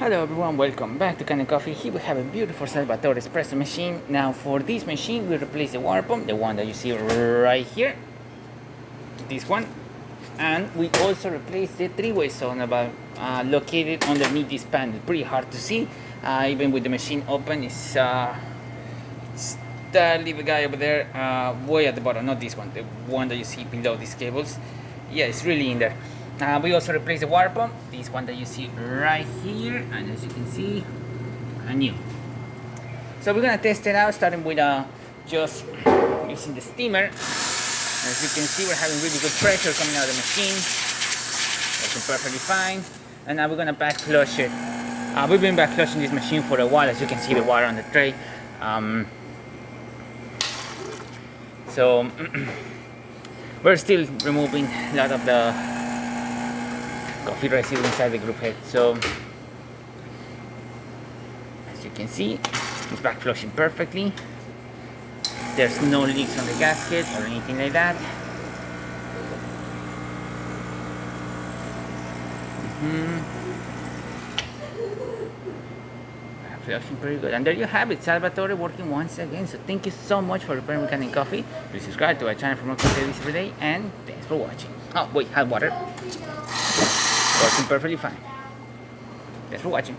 Hello everyone, welcome back to Kanen Coffee. Here we have a beautiful Salvatore Espresso machine. Now for this machine we replace the water pump, the one that you see right here, this one, and we also replace the three-way solenoid located underneath this panel. Pretty hard to see, even with the machine open. It's that little guy over there, way at the bottom, not this one, the one that you see below these cables. Yeah, it's really in there. We also replace the water pump, this one that you see right here, and as you can see, new. So we're gonna test it out, starting with just using the steamer. As you can see, we're having really good pressure coming out of the machine. Working perfectly fine. And now we're gonna back flush it. We've been back flushing this machine for a while, as you can see the water on the tray. So we're still removing a lot of the coffee residue inside the group head. So as you can see, it's back flushing perfectly. There's no leaks on the gasket or anything like that. Flushing pretty good. And there you have it, Salvatore working once again. So thank you so much for repairing with Kanen Coffee. Please subscribe to our channel for more content every day, and thanks for watching. Oh wait, hot water. Working perfectly fine. Thanks for watching.